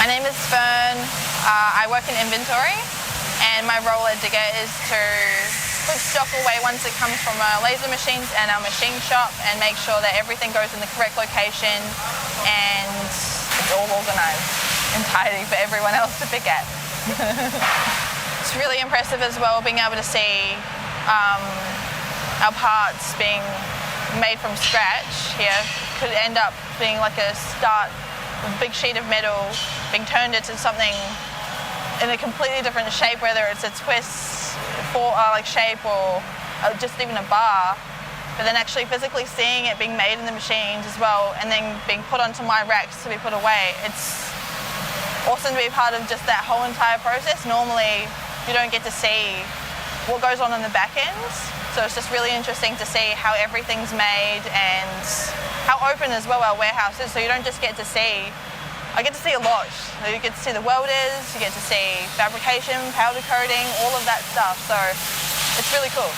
My name is Fern. I work in inventory, and my role at Digga is to put stock away once it comes from our laser machines and our machine shop, and make sure that everything goes in the correct location and it's all organised and tidy for everyone else to pick at. It's really impressive as well being able to see our parts being made from scratch here. Could end up being like a big sheet of metal being turned into something in a completely different shape, whether it's a twist shape or just even a bar, but then actually physically seeing it being made in the machines as well, and then being put onto my racks to be put away. It's awesome to be part of just that whole entire process. Normally you don't get to see what goes on in the back end, so it's just really interesting to see how everything's made and how open as well our warehouse is. So you don't just get to see, I get to see a lot. So you get to see the welders, you get to see fabrication, powder coating, all of that stuff. So it's really cool.